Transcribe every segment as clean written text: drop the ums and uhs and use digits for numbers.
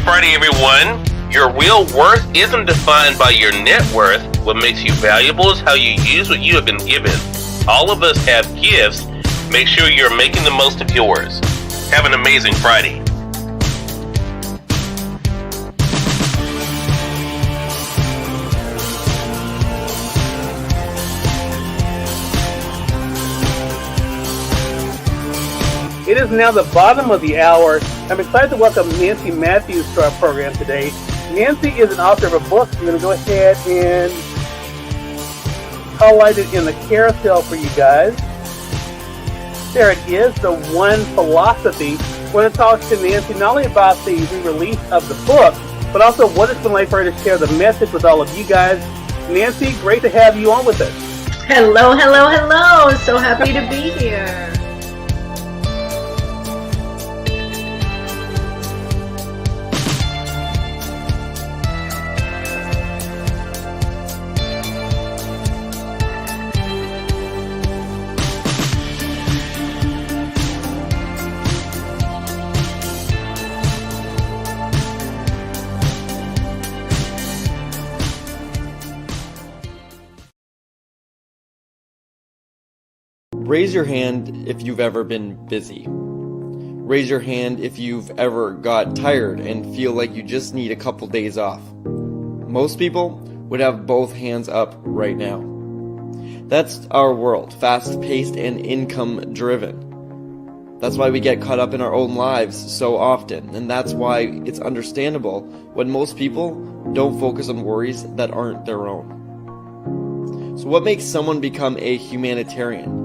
Friday, everyone. Your real worth isn't defined by your net worth. What makes you valuable is how you use what you have been given. All of us have gifts. Make sure you're making the most of yours. Have an amazing Friday. It is now the bottom of the hour. I'm excited to welcome Nancy Matthews to our program today. Nancy is an author of a book. I'm going to go ahead and highlight it in the carousel for you guys. There it is, The One Philosophy. I want to talk to Nancy not only about the re-release of the book, but also what it's been like for her to share the message with all of you guys. Nancy, great to have you on with us. Hello, hello, hello. So happy to be here. Raise your hand if you've ever been busy. Raise your hand if you've ever got tired and feel like you just need a couple days off. Most people would have both hands up right now. That's our world, fast-paced and income-driven. That's why we get caught up in our own lives so often, and that's why it's understandable when most people don't focus on worries that aren't their own. So what makes someone become a humanitarian?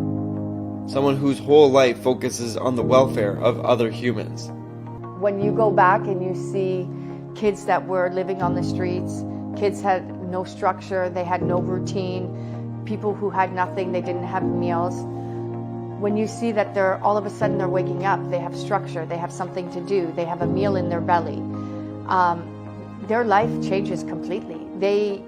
Someone whose whole life focuses on the welfare of other humans. When you go back and you see kids that were living on the streets, kids had no structure, they had no routine, people who had nothing, they didn't have meals. When you see that they're all of a sudden they're waking up, they have structure, they have something to do, they have a meal in their belly, their life changes completely. They,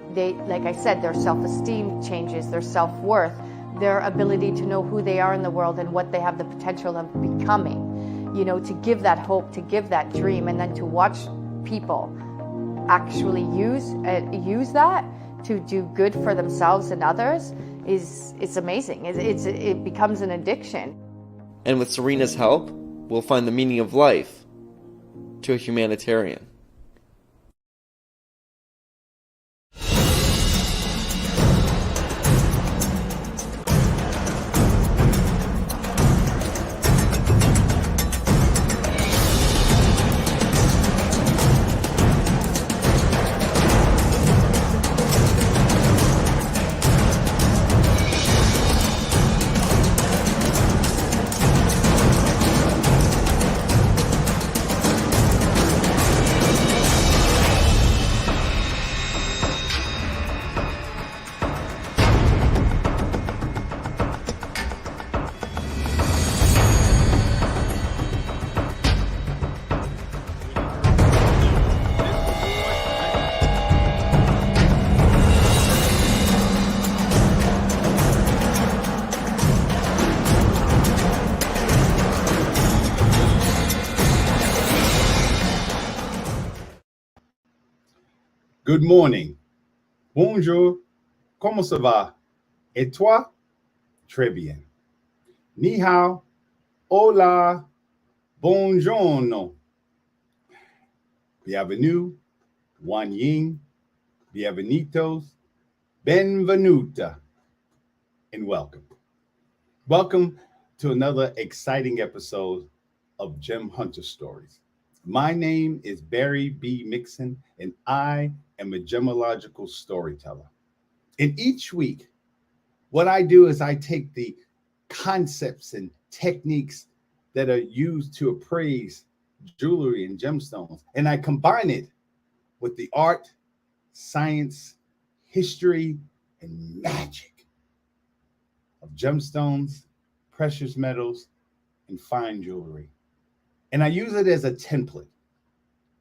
like I said, their self-esteem changes, their self-worth, their ability to know who they are in the world and what they have the potential of becoming, you know, to give that hope, to give that dream, and then to watch people actually use that to do good for themselves and others it's amazing. It becomes an addiction. And with Serena's help, we'll find the meaning of life to a humanitarian. Good morning. Bonjour. Comment ça va? Et toi? Très bien. Ni hao. Hola. Buongiorno. Bienvenue. Wan Ying. Bienvenidos. Benvenuta. And welcome. Welcome to another exciting episode of Gem Hunter Stories. My name is Barry B. Mixon, and I am a gemological storyteller. And each week, what I do is I take the concepts and techniques that are used to appraise jewelry and gemstones, and I combine it with the art, science, history, and magic of gemstones, precious metals, and fine jewelry. And I use it as a template,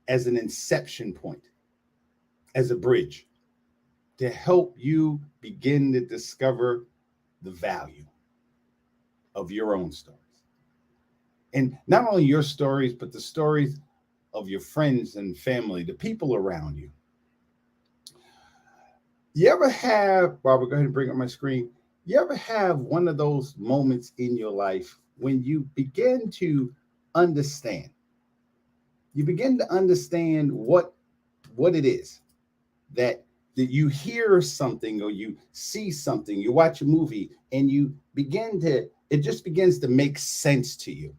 as an inception point, as a bridge to help you begin to discover the value of your own stories. And not only your stories, but the stories of your friends and family, the people around you. You ever have, Barbara, go ahead and bring up my screen. You ever have one of those moments in your life when you begin to understand? You begin to understand what it is that you hear something or you see something, you watch a movie, and it just begins to make sense to you.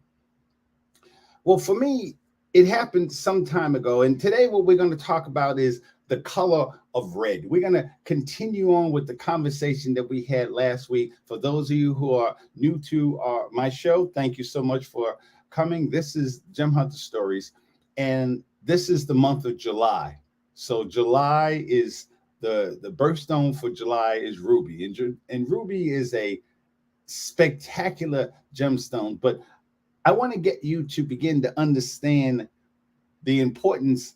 Well, for me, it happened some time ago. And today what we're going to talk about is the color of red. We're going to continue on with the conversation that we had last week. For those of you who are new to my show, thank you so much for coming. This is Gem Hunter Stories, and this is the month of July. So July is the birthstone for July is ruby, and ruby is a spectacular gemstone. But I want to get you to begin to understand the importance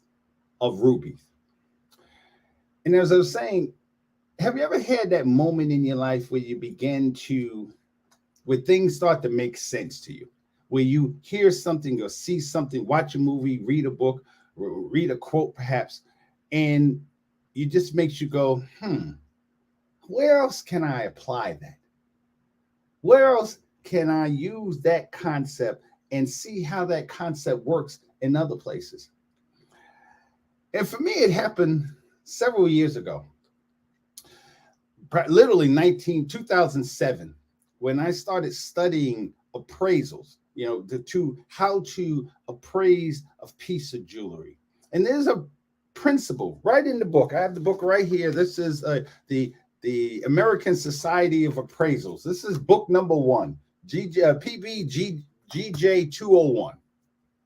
of rubies. And as I was saying, have you ever had that moment in your life where you where things start to make sense to you, where you hear something or see something, watch a movie, read a book, read a quote perhaps, and it just makes you go, where else can I apply that? Where else can I use that concept and see how that concept works in other places? And for me, it happened several years ago, literally 2007, when I started studying appraisals, how to appraise a piece of jewelry. And there's a principle right in the book. I have the book right here. This is the American Society of Appraisals. This is book number 1, PBGJ 201.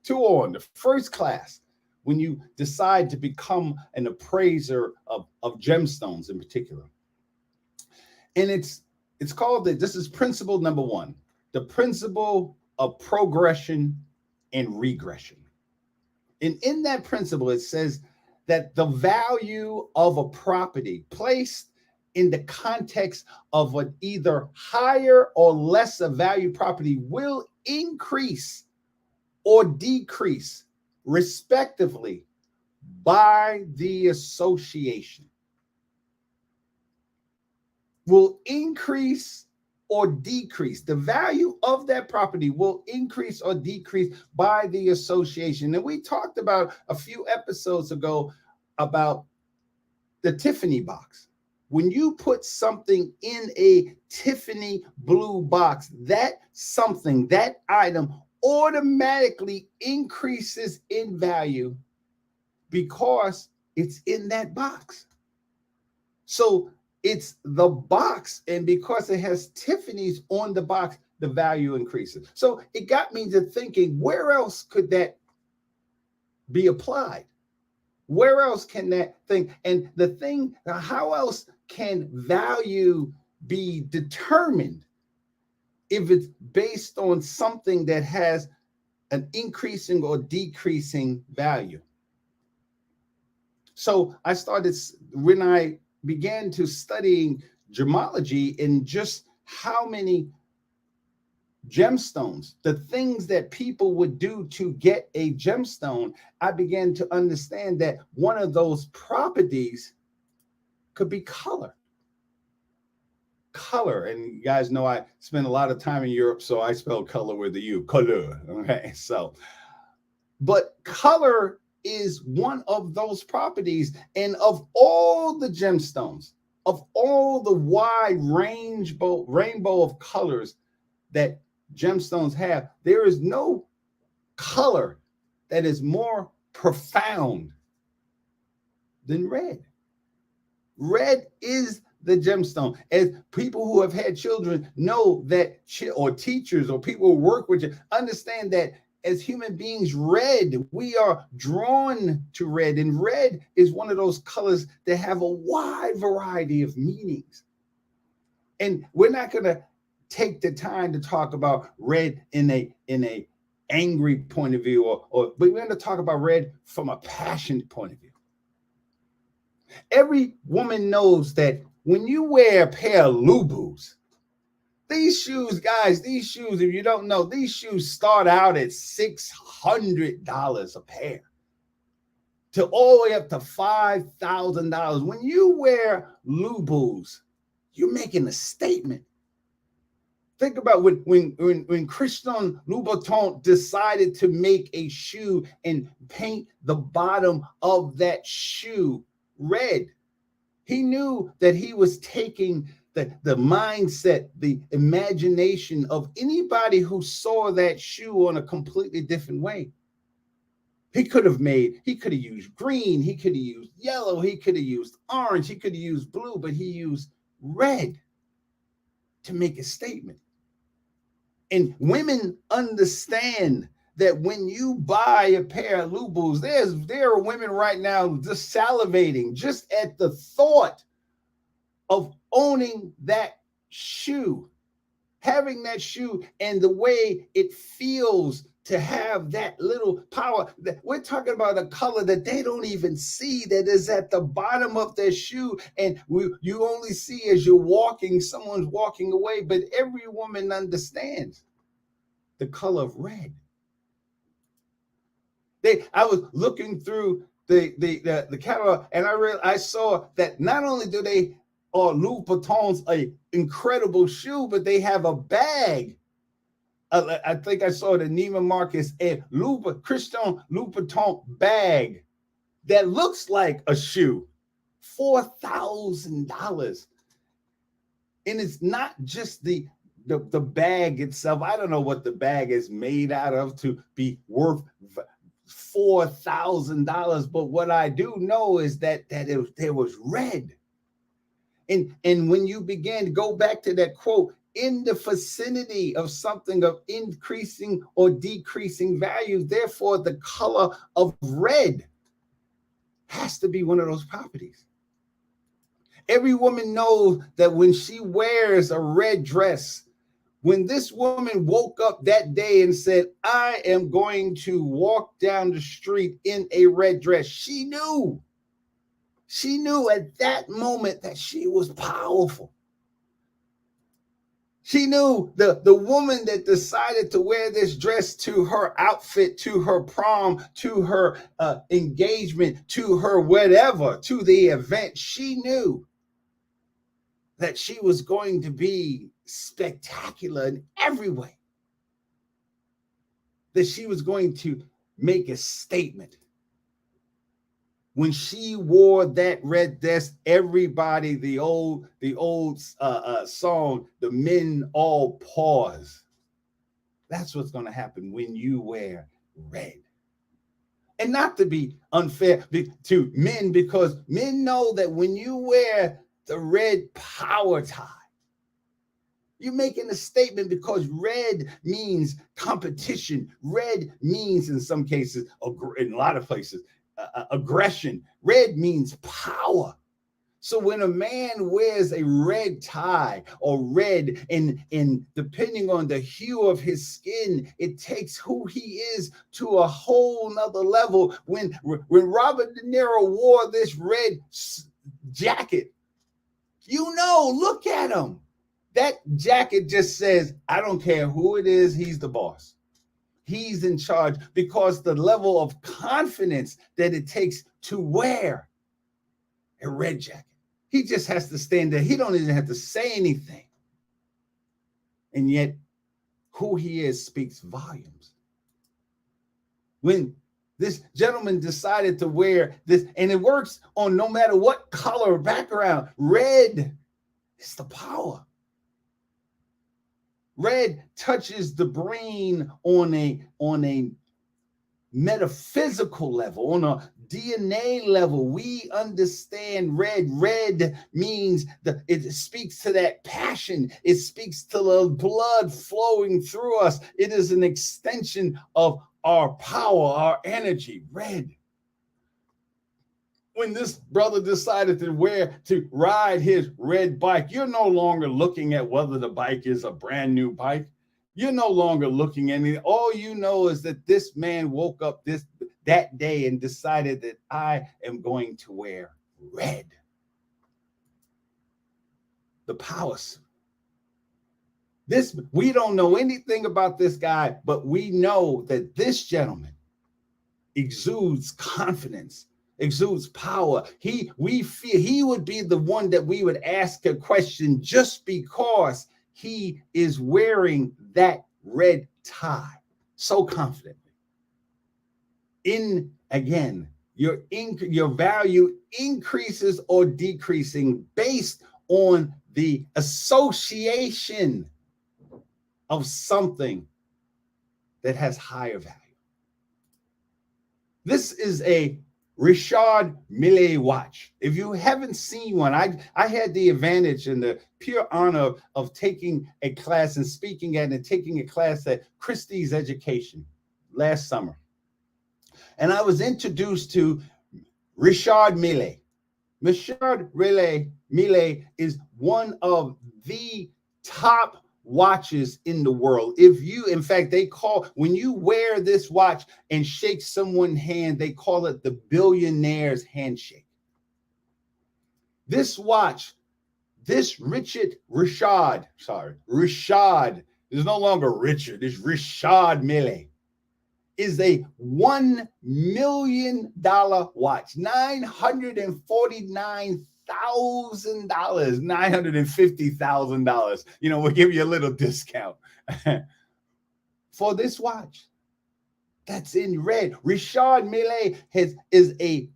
201, the first class, when you decide to become an appraiser of gemstones in particular. And it's called this is principle number 1, the principle of progression and regression. And in that principle, it says that the value of a property placed in the context of an either higher or lesser value property will increase or decrease, respectively, by the association. Will increase or decrease. The value of that property will increase or decrease by the association. And we talked about a few episodes ago about the Tiffany box. When you put something in a Tiffany blue box, that item automatically increases in value because it's in that box. So it's the box, and because it has Tiffany's on the box, the value increases. So it got me to thinking, where else could that be applied? Where else can that thing, and the thing, how else can value be determined if it's based on something that has an increasing or decreasing value? So I started, when I began to studying gemology and just how many gemstones, the things that people would do to get a gemstone, I began to understand that one of those properties could be color. Color, and you guys know I spent a lot of time in Europe, so I spell color with a U, color. Okay, so, but color is one of those properties, and of all the gemstones, of all the wide rainbow of colors that gemstones have, there is no color that is more profound than red. Red is the gemstone. As people who have had children know that, or teachers or people who work with you understand that as human beings, red, we are drawn to red, and red is one of those colors that have a wide variety of meanings. And we're not going to take the time to talk about red in a angry point of view, but we're going to talk about red from a passionate point of view. Every woman knows that when you wear a pair of Lubus, these shoes, guys, if you don't know, these shoes start out at $600 a pair. to all the way up to $5,000. When you wear Lubus, you're making a statement. Think about when Christian Louboutin decided to make a shoe and paint the bottom of that shoe red. He knew that he was taking the mindset, the imagination of anybody who saw that shoe on a completely different way. He could have used green, he could have used yellow, he could have used orange, he could have used blue, but he used red to make a statement. And women understand that when you buy a pair of Lubus, there are women right now just salivating just at the thought of owning that shoe, having that shoe, and the way it feels to have that little power. We're talking about a color that they don't even see, that is at the bottom of their shoe, and you only see as you're walking, someone's walking away, but every woman understands the color of red. I was looking through the catalog, and I saw that not only do they Louboutins an incredible shoe, but they have a bag. I think I saw the Neiman Marcus a Christian Louboutin bag that looks like a shoe, $4,000, and it's not just the bag itself. I don't know what the bag is made out of to be worth $4,000, but what I do know is that there was red. And when you begin to go back to that quote, in the vicinity of something of increasing or decreasing value, therefore the color of red has to be one of those properties. Every woman knows that when she wears a red dress, when this woman woke up that day and said, I am going to walk down the street in a red dress, she knew at that moment that she was powerful. She knew the woman that decided to wear this dress to her outfit, to her prom, to her engagement, to her whatever, to the event, she knew that she was going to be spectacular in every way, that she was going to make a statement. When she wore that red dress, everybody, the old song, the men all pause. That's what's going to happen when you wear red. And not to be unfair to men, because men know that when you wear the red power tie, you're making a statement, because red means competition. Red means, in some cases, in a lot of places, aggression. Red means power. So when a man wears a red tie or red, and depending on the hue of his skin, it takes who he is to a whole nother level. When Robert De Niro wore this red jacket, look at him. That jacket just says, I don't care who it is, he's the boss. He's in charge, because the level of confidence that it takes to wear a red jacket. He just has to stand there. He don't even have to say anything. And yet, who he is speaks volumes. When this gentleman decided to wear this, and it works on no matter what color or background, red is the power. Red touches the brain on a metaphysical level, on a DNA level. We understand red. Red means it speaks to that passion. It speaks to the blood flowing through us. It is an extension of our power, our energy. Red. When this brother decided to ride his red bike, you're no longer looking at whether the bike is a brand new bike. You're no longer looking at anything. All you know is that this man woke up that day and decided that I am going to wear red. The power suit. We don't know anything about this guy, but we know that this gentleman exudes confidence. exudes power. We feel he would be the one that we would ask a question just because he is wearing that red tie so confidently. Your value increases or decreasing based on the association of something that has higher value. This is a Richard Mille watch. If you haven't seen one, I had the advantage and the pure honor of taking a class and speaking at and taking a class at Christie's Education last summer. And I was introduced to Richard Mille. Richard Mille is one of the top watches in the world. In fact, when you wear this watch and shake someone's hand, they call it the billionaire's handshake. This watch, Richard, is no longer Richard, it's Richard Mille, is a $1 million watch, $949,000, $950,000. We'll give you a little discount for this watch. That's in red. Richard Mille is a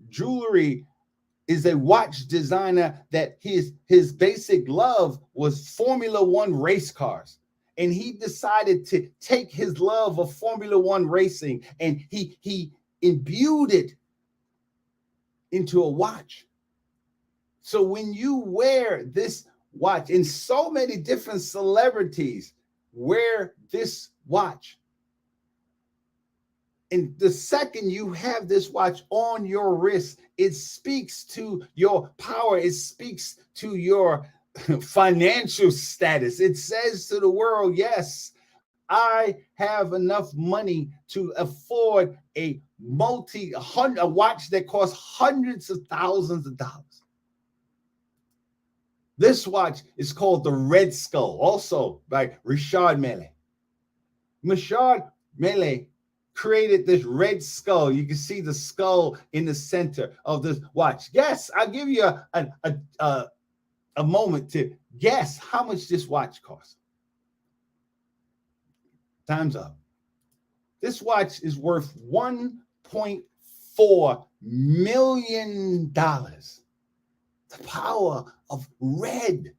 watch designer that his basic love was Formula One race cars. And he decided to take his love of Formula One racing and he imbued it into a watch. So when you wear this watch, and so many different celebrities wear this watch, and the second you have this watch on your wrist, it speaks to your power. It speaks to your financial status. It says to the world, yes, I have enough money to afford a watch that costs hundreds of thousands of dollars. This watch is called the Red Skull, also by Richard Mille. Richard Mille created this red skull. You can see the skull in the center of this watch. Yes, I'll give you a moment to guess how much this watch costs. Time's up. This watch is worth $1.4 million. The power of red.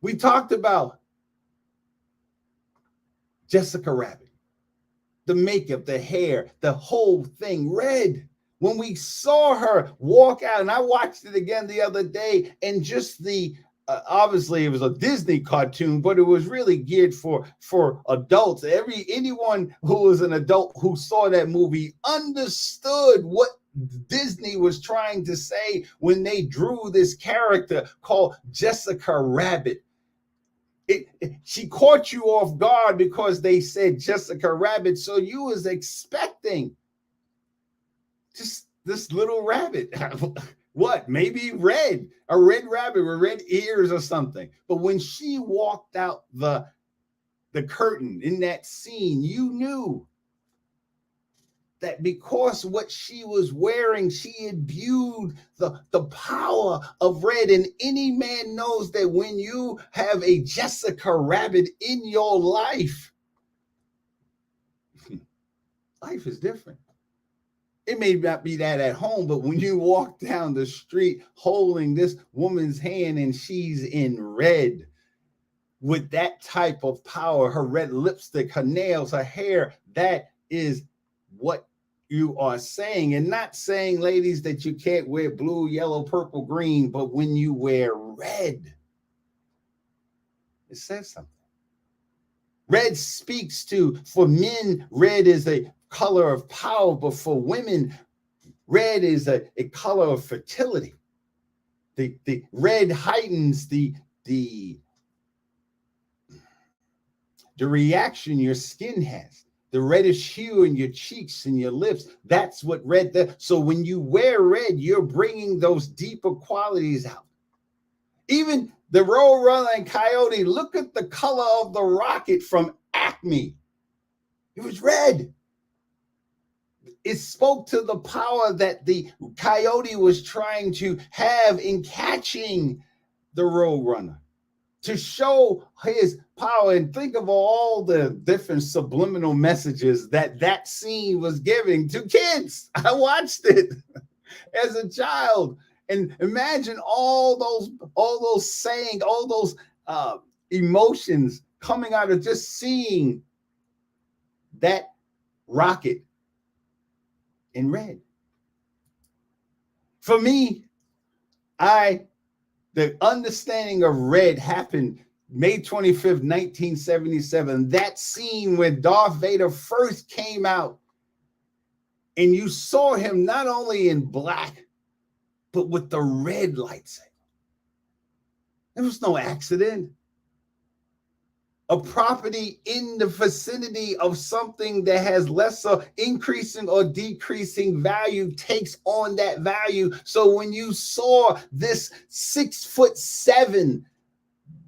We talked about Jessica Rabbit, the makeup, the hair, the whole thing red. When we saw her walk out, and I watched it again the other day, and just obviously it was a Disney cartoon, but it was really geared for adults. Anyone who was an adult who saw that movie understood what Disney was trying to say when they drew this character called Jessica Rabbit. She caught you off guard because they said Jessica Rabbit, so you was expecting just this little rabbit. What? Maybe red, a red rabbit with red ears or something. But when she walked out the curtain in that scene, you knew that because what she was wearing, she imbued the power of red. And any man knows that when you have a Jessica Rabbit in your life, life is different. It may not be that at home, but when you walk down the street holding this woman's hand and she's in red with that type of power, her red lipstick, her nails, her hair, that is what you are saying. And not saying, ladies, that you can't wear blue, yellow, purple, green, but when you wear red, it says something. Red speaks to, for men, red is a color of power, but for women, red is a color of fertility. The red heightens the reaction your skin has, the reddish hue in your cheeks and your lips. That's what red does. So when you wear red, you're bringing those deeper qualities out. Even the Roadrunner and Coyote, look at the color of the rocket from Acme. It was red. It spoke to the power that the coyote was trying to have in catching the roadrunner, to show his power. And think of all the different subliminal messages that scene was giving to kids. I watched it as a child, and imagine all those saying, all those emotions coming out of just seeing that rocket in red. For me, the understanding of red happened May 25th, 1977. That scene when Darth Vader first came out, and you saw him not only in black, but with the red lightsaber. There was no accident. A property in the vicinity of something that has lesser increasing or decreasing value takes on that value. So when you saw this 6'7"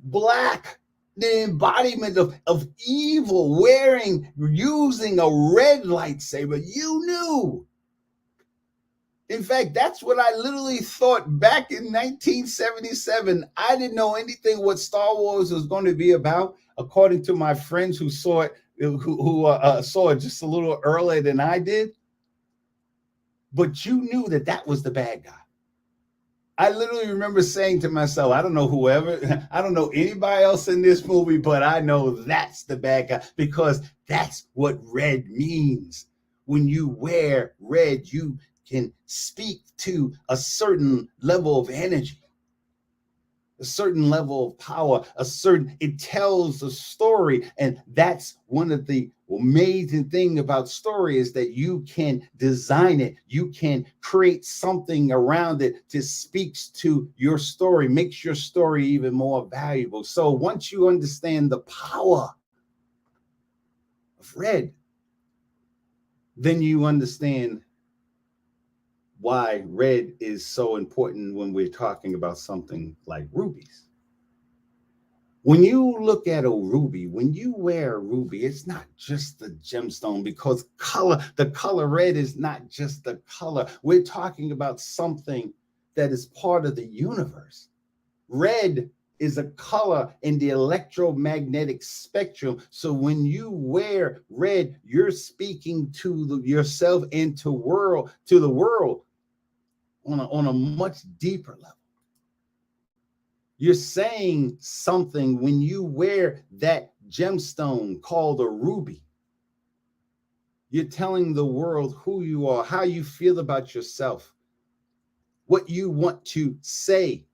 black, the embodiment of evil using a red lightsaber, you knew. In fact, that's what I literally thought back in 1977. I didn't know anything what Star Wars was going to be about, according to my friends who saw it, who saw it just a little earlier than I did. But you knew that was the bad guy. I literally remember saying to myself, I don't know anybody else in this movie, but I know that's the bad guy, because that's what red means. When you wear red, you can speak to a certain level of energy, a certain level of power, it tells a story. And that's one of the amazing thing about story, is that you can design it. You can create something around it that speaks to your story, makes your story even more valuable. So once you understand the power of red, then you understand why red is so important when we're talking about something like rubies. When you look at a ruby, when you wear a ruby, it's not just the gemstone, because the color red is not just the color. We're talking about something that is part of the universe. Red is a color in the electromagnetic spectrum. So when you wear red, you're speaking to yourself and to the world on a much deeper level. You're saying something when you wear that gemstone called a ruby. You're telling the world who you are, how you feel about yourself, what you want to say,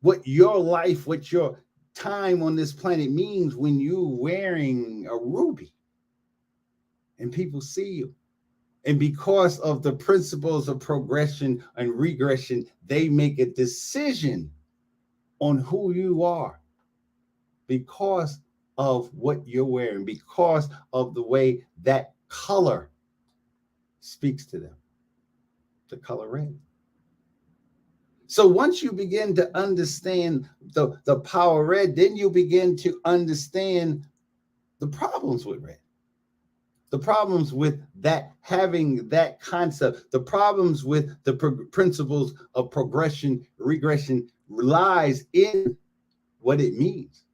what your life, what your time on this planet means when you're wearing a ruby. And people see you. And because of the principles of progression and regression, they make a decision on who you are because of what you're wearing, because of the way that color speaks to them, the color red. So once you begin to understand the power red, then you begin to understand the problems with red. The problems with that, having that concept, the problems with the principles of progression, regression lies in what it means.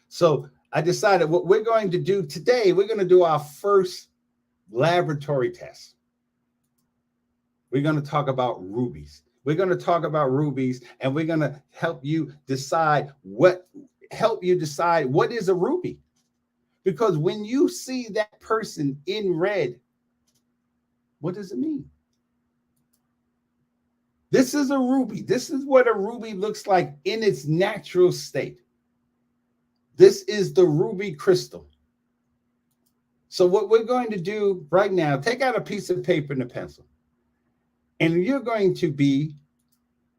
So I decided what we're going to do today, we're going to do our first laboratory test. We're going to talk about rubies. We're going to talk about rubies, and we're going to help you decide what is a ruby. Because when you see that person in red, what does it mean? This is a ruby. This is what a ruby looks like in its natural state. This is the ruby crystal. So what we're going to do right now, take out a piece of paper and a pencil. And you're going to be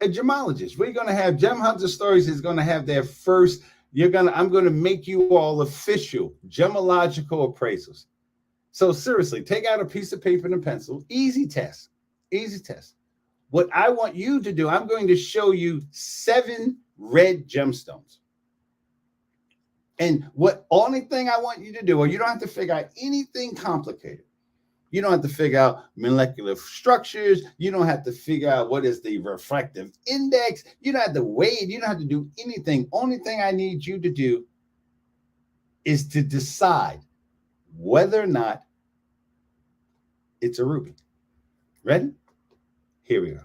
a gemologist. We're going to have Gem Hunter Stories is going to have their first. I'm going to make you all official gemological appraisals. So seriously, take out a piece of paper and a pencil. Easy test. Easy test. What I want you to do, I'm going to show you 7 red gemstones. And only thing I want you to do, or you don't have to figure out anything complicated. You don't have to figure out molecular structures. You don't have to figure out what is the refractive index. You don't have to weigh it. You don't have to do anything. Only thing I need you to do is to decide whether or not it's a ruby. Ready? Here we go.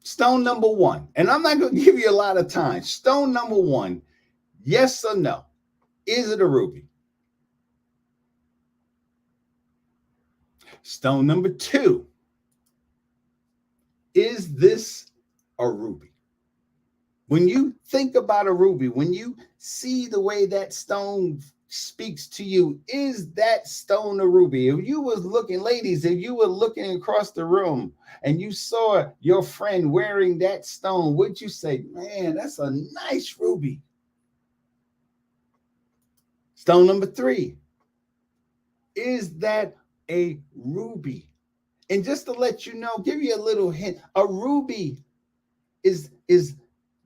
Stone number one, and I'm not going to give you a lot of time. Stone number one, yes or no? Is it a ruby? Stone number two, is this a ruby? When you think about a ruby, when you see the way that stone speaks to you, is that stone a ruby? If you was looking, ladies, if you were looking across the room and you saw your friend wearing that stone, would you say, man, that's a nice ruby? Stone number three, is that a ruby? And just to let you know, give you a little hint, a ruby is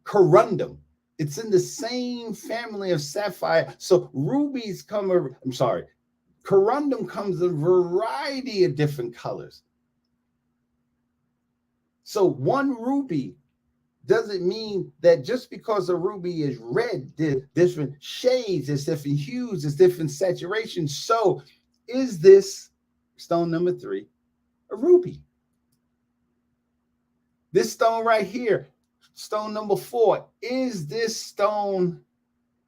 corundum. It's in the same family of sapphire. So rubies corundum comes in a variety of different colors. So one ruby doesn't mean that just because a ruby is red, there's different shades, there's different hues, there's different saturations. So is this stone number three a ruby? This stone right here, stone number four, is this stone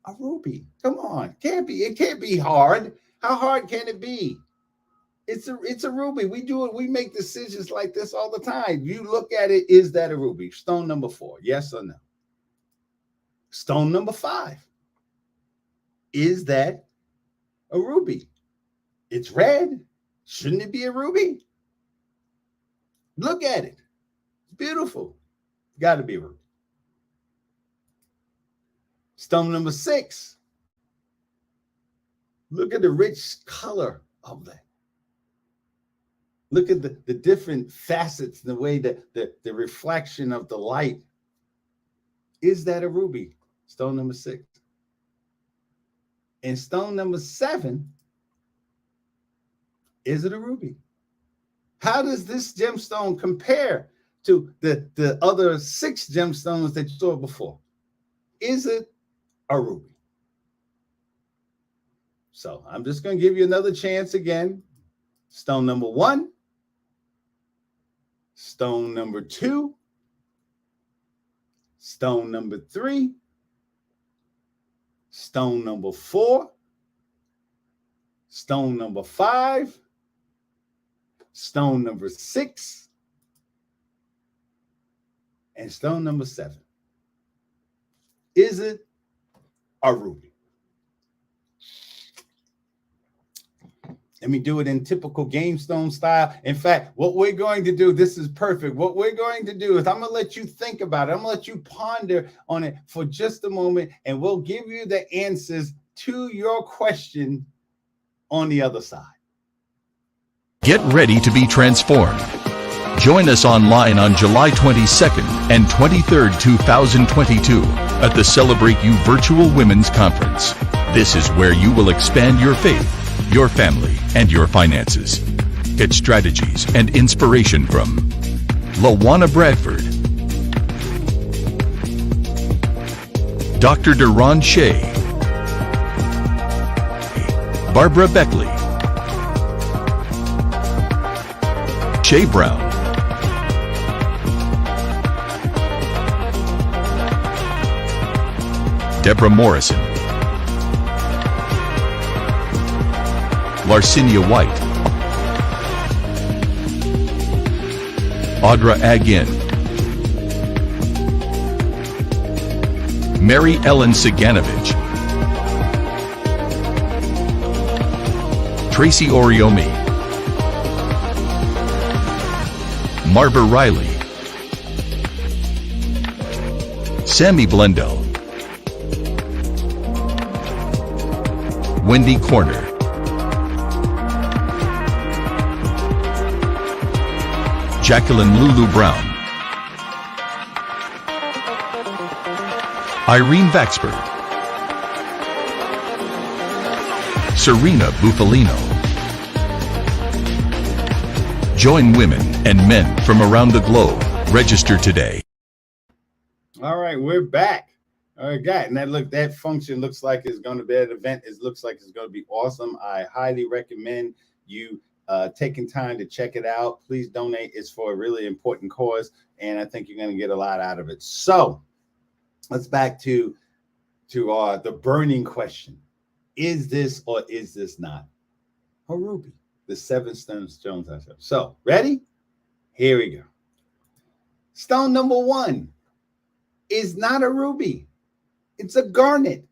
a ruby? Come on, it can't be hard. How hard can it be? It's a ruby. We make decisions like this all the time. You look at it, is that a ruby? Stone number four, yes or no? Stone number five, is that a ruby? It's red. Shouldn't it be a ruby? Look at it. It's beautiful. Got to be a ruby. Stone number six. Look at the rich color of that. Look at the different facets, the way that the reflection of the light. Is that a ruby? Stone number six. And stone number seven, is it a ruby? How does this gemstone compare to the other six gemstones that you saw before? Is it a ruby? So I'm just going to give you another chance again. Stone number one, stone number two, stone number three, stone number four, stone number five, stone number six, and stone number seven. Is it a ruby? Let me do it in typical GameStone style. In fact, what we're going to do, this is perfect. What we're going to do is I'm going to let you think about it. I'm going to let you ponder on it for just a moment, and we'll give you the answers to your question on the other side. Get ready to be transformed. Join us online on July 22nd and 23rd, 2022 at the Celebrate You Virtual Women's Conference. This is where you will expand your faith, your family, and your finances. Get strategies and inspiration from Lawana Bradford, Dr. Deron Shea, Barbara Beckley, Shay Brown, Deborah Morrison, Larcinia White, Audra Agin, Mary Ellen Siganovich, Tracy Oriomi, Marva Riley, Sammy Blendo, Wendy Corner, Jacqueline Lulu Brown, Irene Vaxford, Serena Bufalino, Join women and men from around the globe. Register today. All right, we're back. All right, got it. And that function looks like it's going to be an event. It looks like it's going to be awesome. I highly recommend you taking time to check it out. Please donate. It's for a really important cause, and I think you're going to get a lot out of it. So let's back to the burning question: is this or is this not a ruby? The 7 stones ourselves. So ready? Here we go. Stone number 1 is not a ruby. It's a garnet.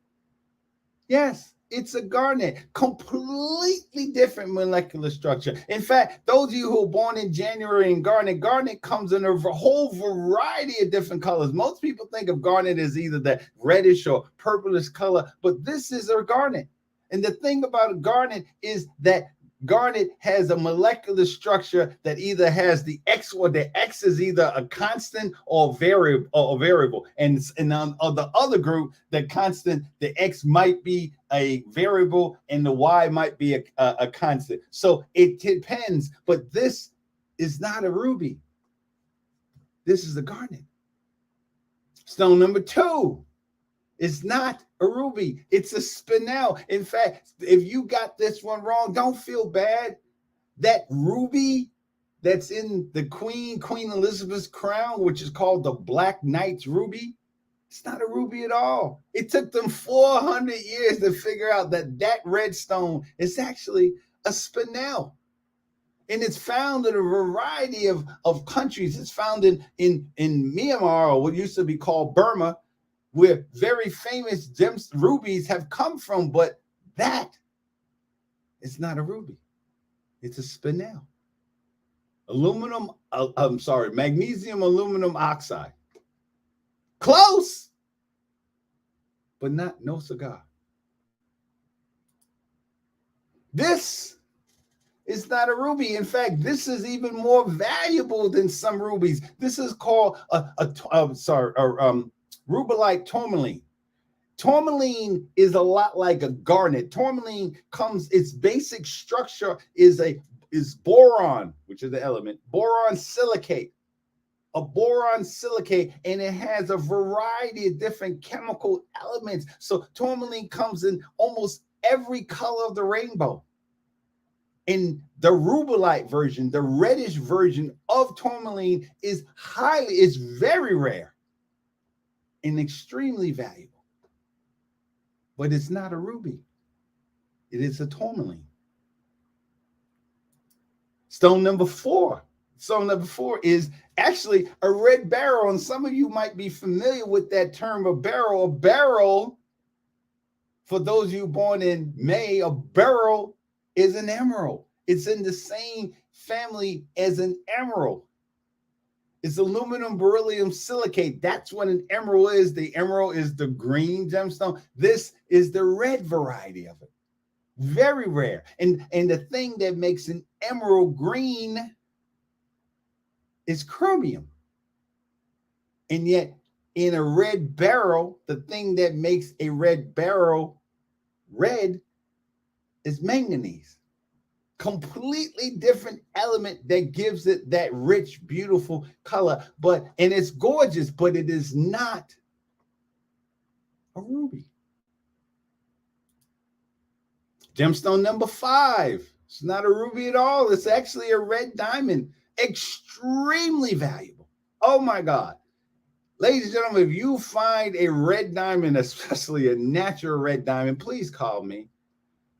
Yes, it's a garnet. Completely different molecular structure. In fact, those of you who are born in January in garnet comes in a whole variety of different colors. Most people think of garnet as either the reddish or purplish color, but this is a garnet. And the thing about a garnet is that garnet has a molecular structure that either has the X, or the X is either a constant or variable. And on the other group, the constant, the X might be a variable and the Y might be a constant. So it depends, but this is not a ruby. This is a garnet. Stone number 2 is not a ruby. It's a spinel. In fact, if you got this one wrong, don't feel bad. That ruby that's in the Queen Elizabeth's crown, which is called the Black Knight's ruby, it's not a ruby at all. It took them 400 years to figure out that red stone is actually a spinel. And it's found in a variety of countries. It's found in Myanmar, or what used to be called Burma, where very famous rubies have come from, but that is not a ruby. It's a spinel. Magnesium aluminum oxide. Close, but no cigar. This is not a ruby. In fact, this is even more valuable than some rubies. This is called rubellite tourmaline. Tourmaline is a lot like a garnet. Tourmaline its basic structure is boron, which is the element, boron silicate. A boron silicate, and it has a variety of different chemical elements. So tourmaline comes in almost every color of the rainbow. In the rubellite version, the reddish version of tourmaline is very rare and extremely valuable, but it's not a ruby. It is a tourmaline. Stone number 4 is actually a red beryl, and some of you might be familiar with that term, a beryl. A beryl, for those of you born in May, a beryl is an emerald. It's in the same family as an emerald. It's aluminum beryllium silicate. That's what an emerald is. The emerald is the green gemstone. This is the red variety of it. Very rare. And the thing that makes an emerald green is chromium. And yet in a red beryl, the thing that makes a red beryl red is manganese. Completely different element that gives it that rich, beautiful color. And it's gorgeous, but it is not a ruby. Gemstone number 5. It's not a ruby at all. It's actually a red diamond. Extremely valuable. Oh my God. Ladies and gentlemen, if you find a red diamond, especially a natural red diamond, please call me,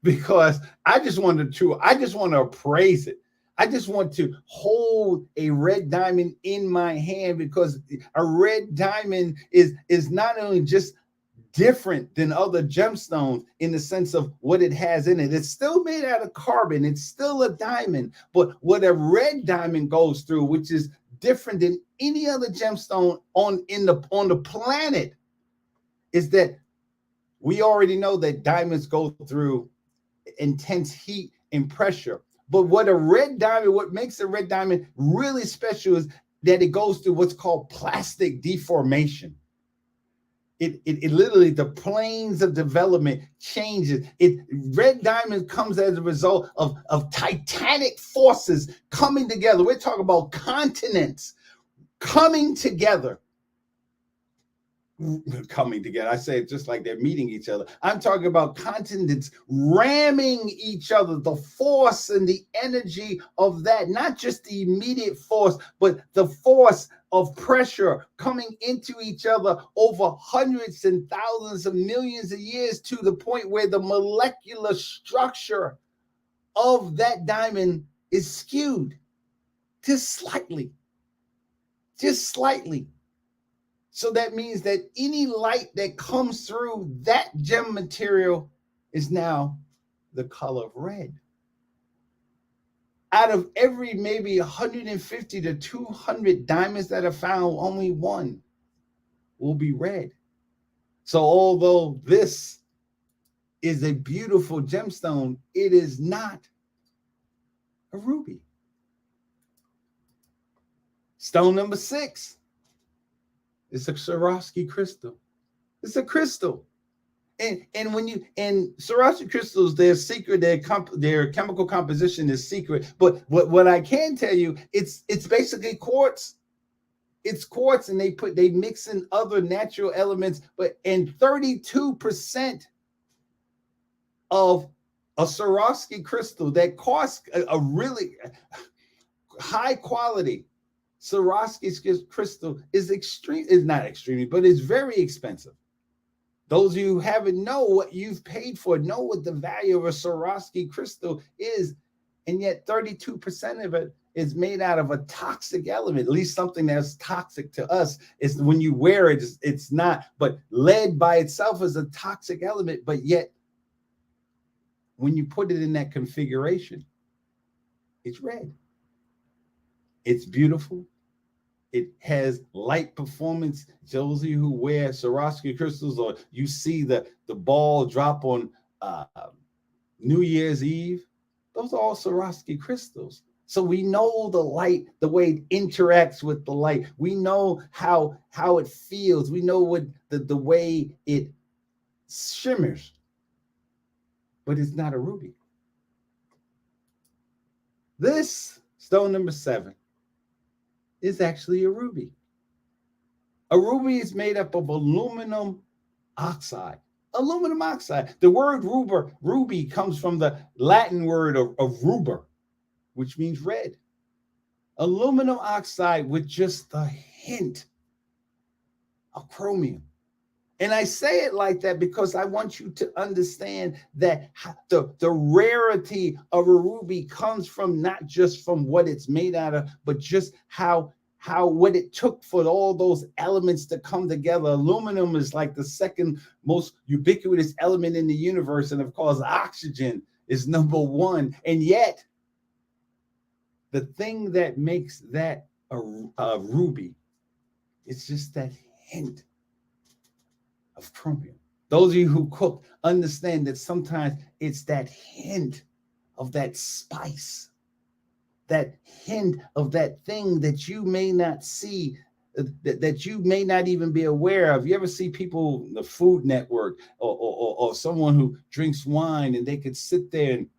because I just want to appraise it. I just want to hold a red diamond in my hand, because a red diamond is not only just different than other gemstones in the sense of what it has in it. It's still made out of carbon. It's still a diamond. But what a red diamond goes through, which is different than any other gemstone on the planet, is that we already know that diamonds go through intense heat and pressure. But what makes a red diamond really special is that it goes through what's called plastic deformation. it literally, the planes of development changes. Red diamond comes as a result of titanic forces coming together. We're talking about continents coming together. I say it just like they're meeting each other. I'm talking about continents ramming each other, the force and the energy of that, not just the immediate force, but the force of pressure coming into each other over hundreds and thousands of millions of years, to the point where the molecular structure of that diamond is skewed just slightly. So that means that any light that comes through that gem material is now the color of red. Out of every maybe 150 to 200 diamonds that are found, only one will be red. So although this is a beautiful gemstone, it is not a ruby. Stone number 6. It's a Swarovski crystal. It's a crystal. And Swarovski crystals, their secret, their chemical composition is secret. But what I can tell you, it's basically quartz. It's quartz, and they mix in other natural elements. And 32% of a Swarovski crystal that costs a really high quality Swarovski crystal is not extremely, but it's very expensive. Those of you who haven't know what you've paid for, know what the value of a Swarovski crystal is, and yet 32% of it is made out of a toxic element, at least something that's toxic to us. Is when you wear it, it's not, but lead by itself is a toxic element, but yet when you put it in that configuration, it's red. It's beautiful. It has light performance. Those of you who wear Swarovski crystals, or you see the ball drop on New Year's Eve, those are all Swarovski crystals. So we know the light, the way it interacts with the light. We know how it feels. We know what the way it shimmers. But it's not a ruby. This stone number 7 is actually a ruby. A ruby is made up of aluminum oxide. Aluminum oxide. The word ruby comes from the Latin word of ruber, which means red. Aluminum oxide with just a hint of chromium. And I say it like that because I want you to understand that the rarity of a ruby comes from not just from what it's made out of, but just how what it took for all those elements to come together. Aluminum is like the second most ubiquitous element in the universe. And of course, oxygen is number 1. And yet, the thing that makes that a ruby is just that hint of chromium. Those of you who cook understand that sometimes it's that hint of that spice, that hint of that thing that you may not see, that you may not even be aware of. You ever see people, the Food Network, or someone who drinks wine, and they could sit there and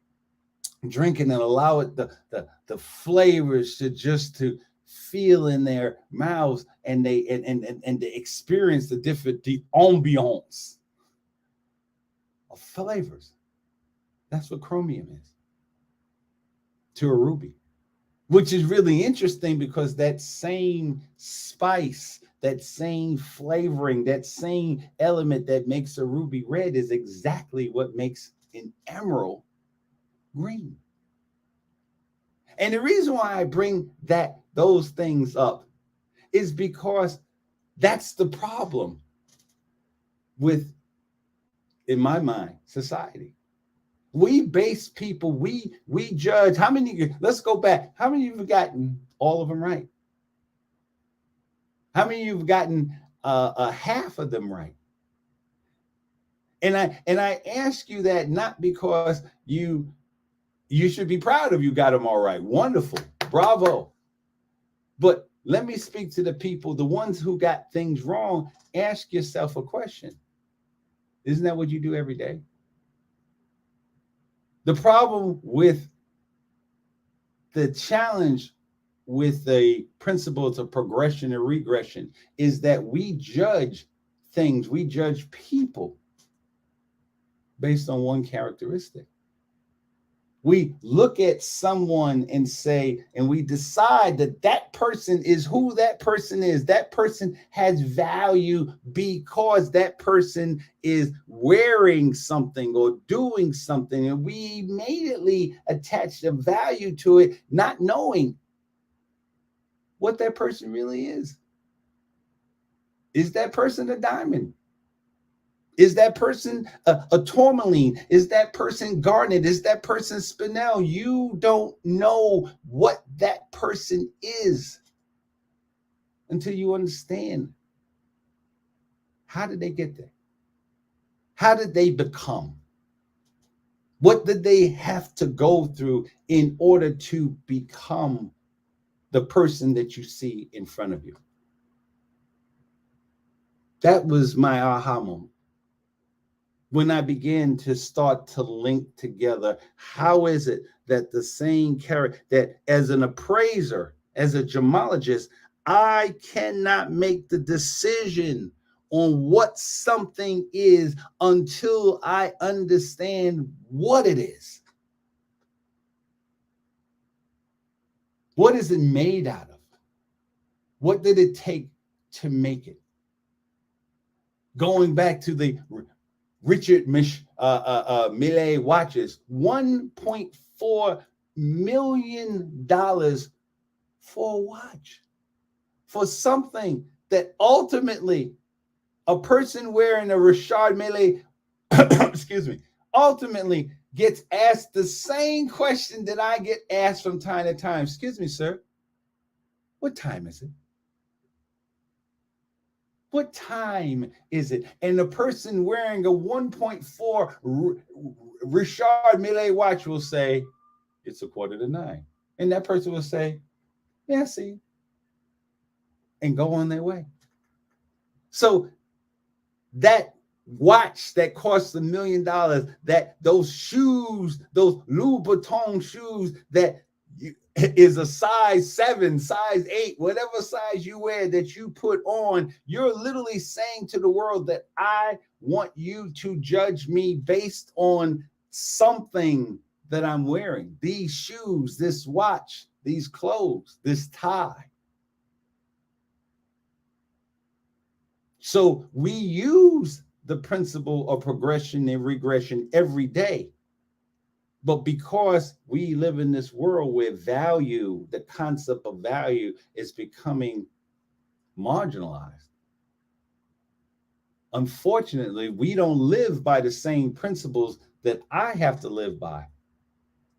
drink it and allow it the flavors to feel in their mouths, and they experience the ambiance of flavors. That's what chromium is to a ruby, which is really interesting because that same spice, that same flavoring, that same element that makes a ruby red is exactly what makes an emerald green. And the reason why I bring those things up is because that's the problem with, in my mind, society. We base people, we judge. How many, let's go back. How many of you have gotten all of them right? How many of you have gotten half of them right? And I ask you that not because you should be proud of you got them all right. Wonderful. Bravo. But Let me speak to the people, the ones who got things wrong. Ask yourself a question. Isn't that what you do every day? The problem with the challenge with the principles of progression and regression is that we judge things, we judge people based on one characteristic. We look at someone and say, and we decide that that person is who that person is. That person has value because that person is wearing something or doing something. And we immediately attach a value to it, not knowing what that person really is. Is that person a diamond? Is that person a tourmaline? Is that person garnet? Is that person spinel? You don't know what that person is until you understand. How did they get there? How did they become? What did they have to go through in order to become the person that you see in front of you? That was my aha moment. When I began to start to link together, how is it that the same character, that as an appraiser, as a gemologist, I cannot make the decision on what something is until I understand what it is. What is it made out of? What did it take to make it? Going back to the Richard Mille watches, $1.4 million for a watch, for something that ultimately a person wearing a Richard Mille, excuse me, ultimately gets asked the same question that I get asked from time to time. Excuse me, sir, what time is it? What time is it? And the person wearing a 1.4 Richard Mille watch will say, it's 8:45. And that person will say, yeah, see, and go on their way. So that watch that costs $1 million, that those shoes, those Louboutin shoes that is a size 7, size 8, whatever size you wear that you put on, you're literally saying to the world that I want you to judge me based on something that I'm wearing. These shoes, this watch, these clothes, this tie. So we use the principle of progression and regression every day. But because we live in this world where value, the concept of value, is becoming marginalized, unfortunately, we don't live by the same principles that I have to live by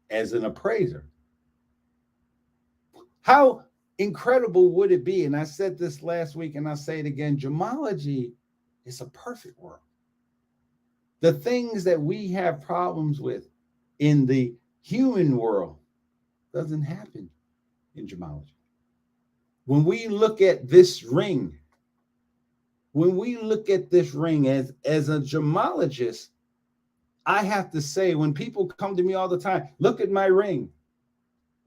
as an appraiser. How incredible would it be? And I said this last week and I'll say it again, gemology is a perfect world. The things that we have problems with in the human world doesn't happen in gemology. When we look at this ring, as a gemologist, I have to say, when people come to me all the time, look at my ring.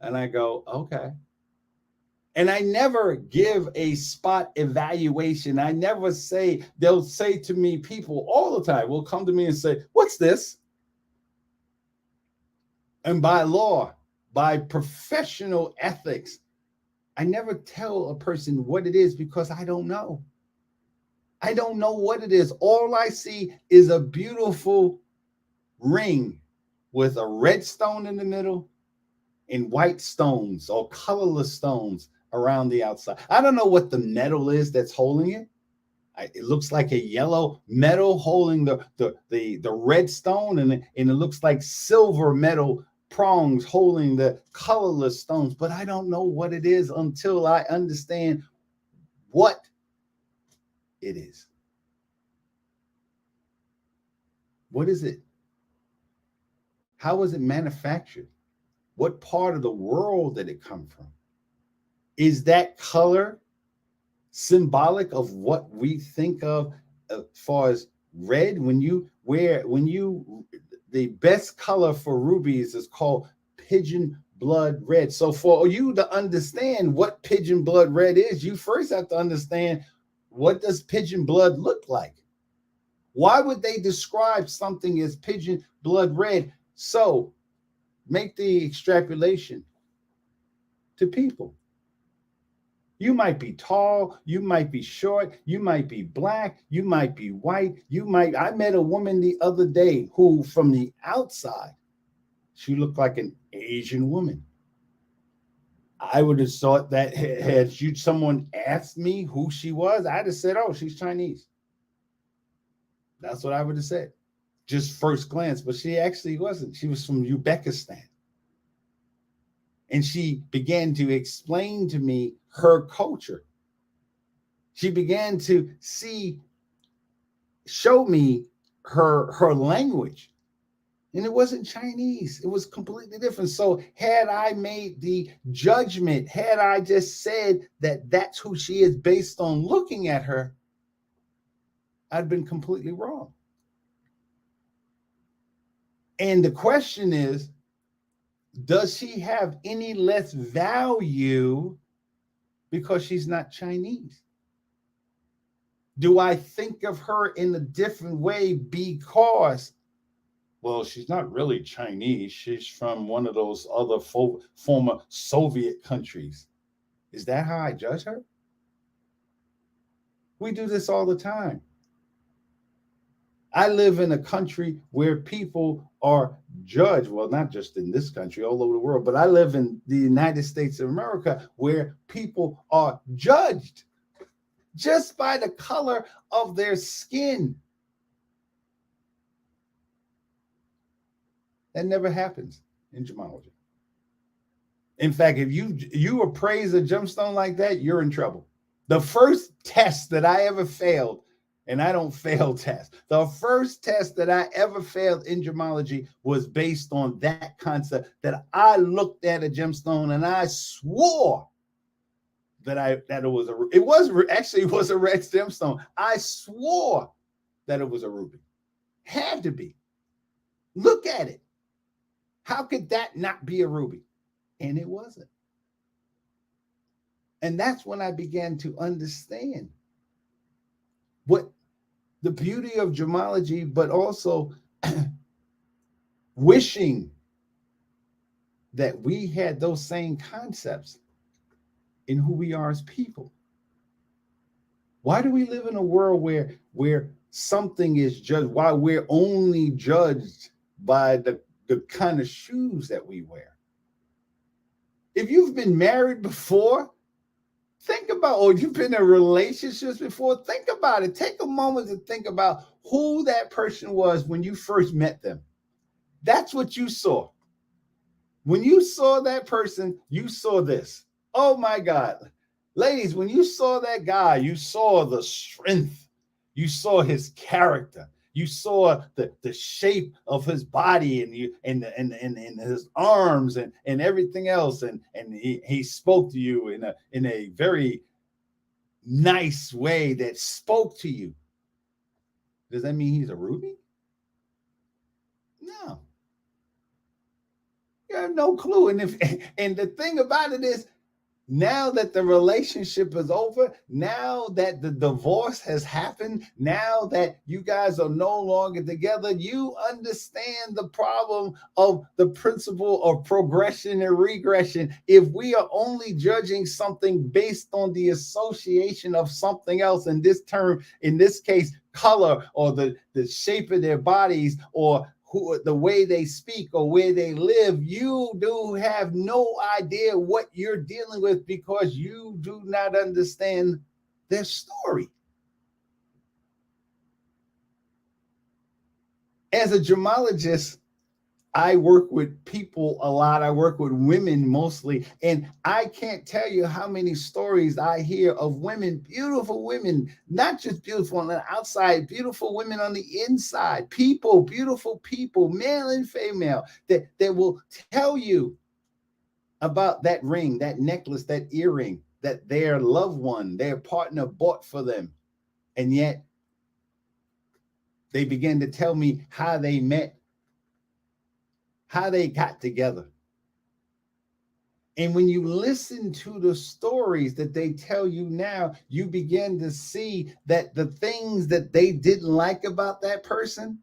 And I go, okay. And I never give a spot evaluation. I never say, they'll say to me, people all the time will come to me and say, what's this? And by law, by professional ethics, I never tell a person what it is because I don't know. I don't know what it is. All I see is a beautiful ring with a red stone in the middle and white stones or colorless stones around the outside. I don't know what the metal is that's holding it. It looks like a yellow metal holding the red stone, and it looks like silver metal prongs holding the colorless stones. But I don't know what it is until I understand what it is. What is it? How was it manufactured? What part of the world did it come from? Is that color symbolic of what we think of as far as red? The best color for rubies is called pigeon blood red. So for you to understand what pigeon blood red is, you first have to understand, what does pigeon blood look like? Why would they describe something as pigeon blood red? So make the extrapolation to people. You might be tall, you might be short, you might be black, you might be white, I met a woman the other day who, from the outside, she looked like an Asian woman. I would have thought that had someone asked me who she was, I'd have said, oh, she's Chinese. That's what I would have said, just first glance. But she actually wasn't. She was from Uzbekistan. And she began to explain to me her culture. She began to show me her language. And it wasn't Chinese. It was completely different. So had I made the judgment, had I just said that that's who she is based on looking at her, I'd been completely wrong. And the question is, does she have any less value because she's not Chinese? Do I think of her in a different way because, well, she's not really Chinese. She's from one of those other former Soviet countries. Is that how I judge her? We do this all the time. I live in a country where people are judged. Well, not just in this country, all over the world, but I live in the United States of America where people are judged just by the color of their skin. That never happens in gemology. In fact, if you appraise a gemstone like that, you're in trouble. The first test that I ever failed, and I don't fail tests, the first test that I ever failed in gemology was based on that concept, that I looked at a gemstone and I swore that it was a red gemstone. I swore that it was a ruby. Had to be. Look at it. How could that not be a ruby? And it wasn't. And that's when I began to understand what the beauty of gemology, but also wishing that we had those same concepts in who we are as people. Why do we live in a world where something is judged? Why we're only judged by the kind of shoes that we wear? If you've been married before, think about, or you've been in relationships before, think about it. Take a moment to think about who that person was when you first met them. That's what you saw. When you saw that person, you saw this. Oh my God. Ladies, when you saw that guy, you saw the strength. You saw his character. You saw the shape of his body and his arms and everything else. And he spoke to you in a very nice way that spoke to you. Does that mean he's a ruby? No. You have no clue. And the thing about it is, now that the relationship is over, now that the divorce has happened, now that you guys are no longer together, you understand the problem of the principle of progression and regression. If we are only judging something based on the association of something else, in this case, color, or the shape of their bodies, or the way they speak, or where they live, you do have no idea what you're dealing with because you do not understand their story. As a gemologist, I work with people a lot. I work with women mostly. And I can't tell you how many stories I hear of women, beautiful women, not just beautiful on the outside, beautiful women on the inside, beautiful people, male and female, that will tell you about that ring, that necklace, that earring, that their loved one, their partner bought for them. And yet they began to tell me how they met, how they got together. And when you listen to the stories that they tell you now, you begin to see that the things that they didn't like about that person,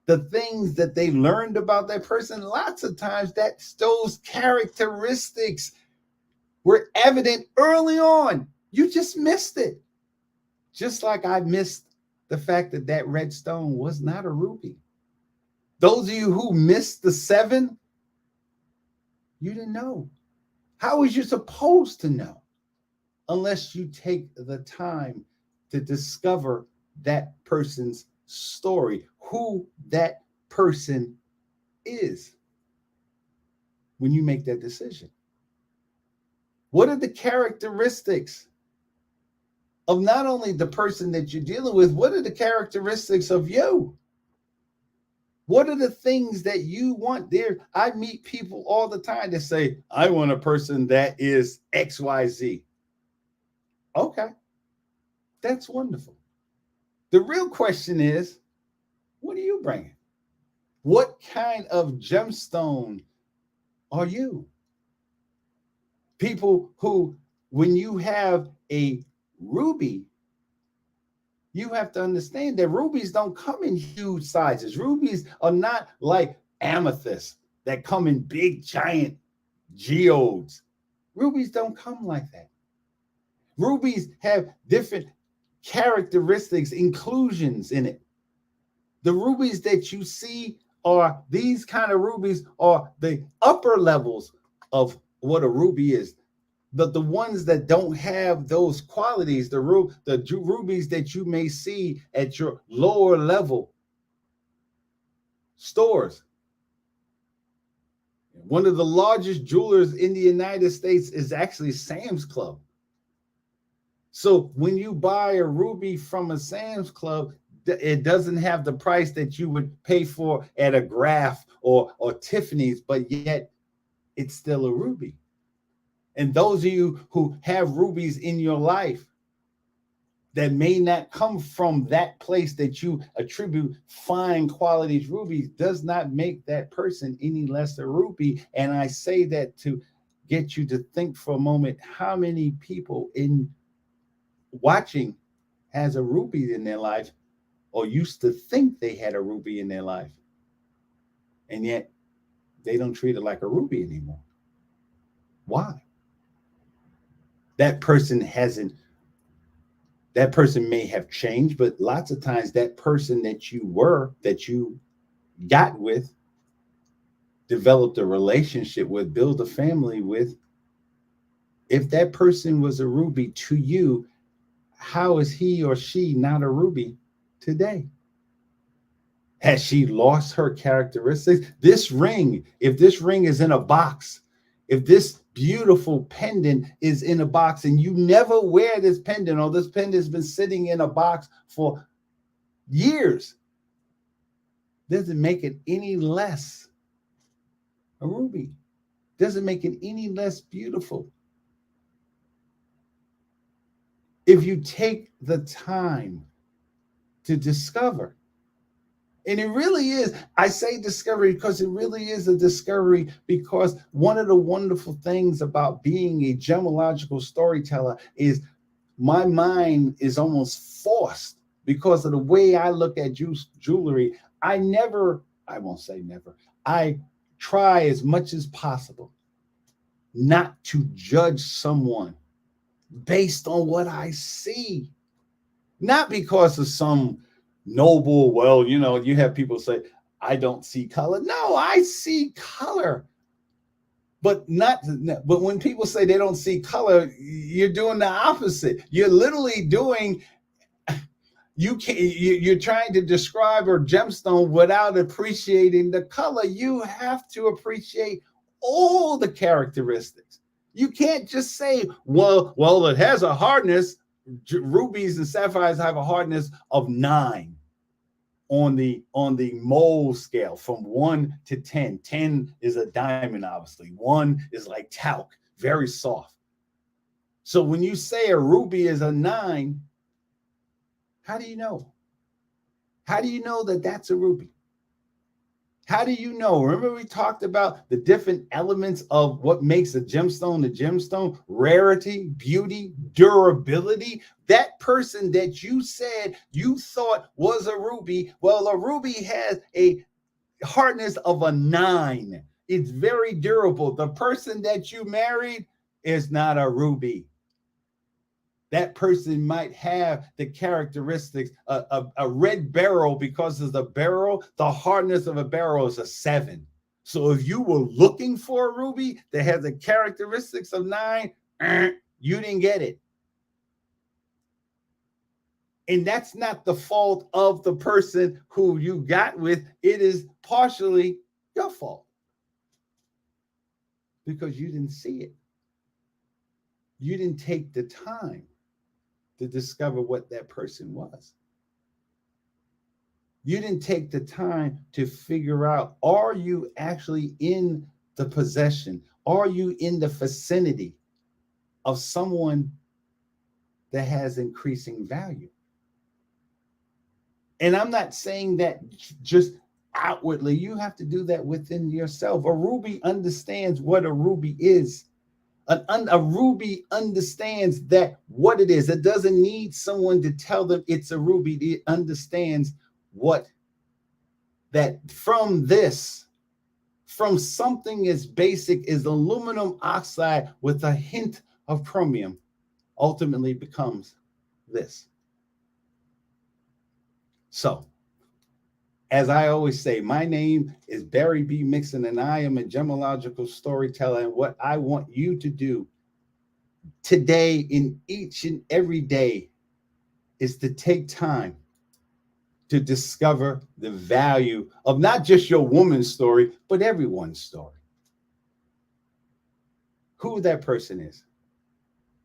the things that they learned about that person, lots of times those characteristics were evident early on. You just missed it. Just like I missed the fact that that red stone was not a ruby. Those of you who missed the 7, you didn't know. How was you supposed to know unless you take the time to discover that person's story, who that person is when you make that decision? What are the characteristics of not only the person that you're dealing with, what are the characteristics of you? What are the things that you want there? I meet people all the time that say, I want a person that is XYZ. Okay, that's wonderful. The real question is, what are you bringing? What kind of gemstone are you? People who, when you have a ruby, you have to understand that rubies don't come in huge sizes. Rubies are not like amethysts that come in big, giant geodes. Rubies don't come like that. Rubies have different characteristics, inclusions in it. The rubies that you see are these kind of rubies are the upper levels of what a ruby is. The ones that don't have those qualities, the rubies that you may see at your lower level stores. One of the largest jewelers in the United States is actually Sam's Club. So when you buy a ruby from a Sam's Club, it doesn't have the price that you would pay for at a Graff or Tiffany's, but yet it's still a ruby. And those of you who have rubies in your life that may not come from that place that you attribute fine qualities rubies does not make that person any less a ruby. And I say that to get you to think for a moment, how many people in watching has a ruby in their life or used to think they had a ruby in their life, and yet they don't treat it like a ruby anymore. Why? That person may have changed, but lots of times that person that you got with, developed a relationship with, build a family with, if that person was a ruby to you, how is he or she not a ruby today? Has she lost her characteristics? This ring, if this ring is in a box, if this beautiful pendant is in a box and you never wear this pendant, or this pendant has been sitting in a box for years, doesn't make it any less a ruby. Doesn't make it any less beautiful. If you take the time to discover, and it really is, I say discovery because it really is a discovery, because one of the wonderful things about being a gemological storyteller is my mind is almost forced, because of the way I look at jewelry. I won't say never, I try as much as possible not to judge someone based on what I see. Not because of some noble, well, you have people say, I don't see color. No, I see color. But when people say they don't see color, you're doing the opposite. You're literally doing, you're trying to describe a gemstone without appreciating the color. You have to appreciate all the characteristics. You can't just say, well, it has a hardness. Rubies and sapphires have a hardness of 9 on the mole scale, from 1 to 10. 10 is a diamond, obviously. 1 is like talc, very soft. So when you say a ruby is a 9, how do you know? How do you know that that's a ruby? How do you know? Remember we talked about the different elements of what makes a gemstone, rarity, beauty, durability. That person that you said you thought was a ruby, well, a ruby has a hardness of a 9. It's very durable. The person that you married is not a ruby. That person might have the characteristics, a red beryl, because of the beryl, the hardness of a beryl is a 7. So if you were looking for a ruby that has the characteristics of 9, you didn't get it. And that's not the fault of the person who you got with. It is partially your fault because you didn't see it. You didn't take the time to discover what that person was. You didn't take the time to figure out, are you actually in the possession? Are you in the vicinity of someone that has increasing value? And I'm not saying that just outwardly. You have to do that within yourself. A ruby understands what a ruby is. A ruby understands that what it is. It doesn't need someone to tell them it's a ruby. It understands what that from something as basic as aluminum oxide with a hint of chromium ultimately becomes this. So, as I always say, my name is Barry B. Mixon, and I am a gemological storyteller. And what I want you to do today, in each and every day, is to take time to discover the value of not just your woman's story, but everyone's story. Who that person is.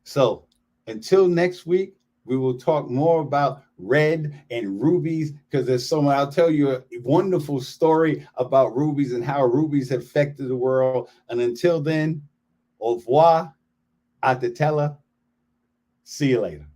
So until next week, we will talk more about red and rubies, because there's so much. I'll tell you a wonderful story about rubies and how rubies have affected the world. And until then, au revoir, atetela. See you later.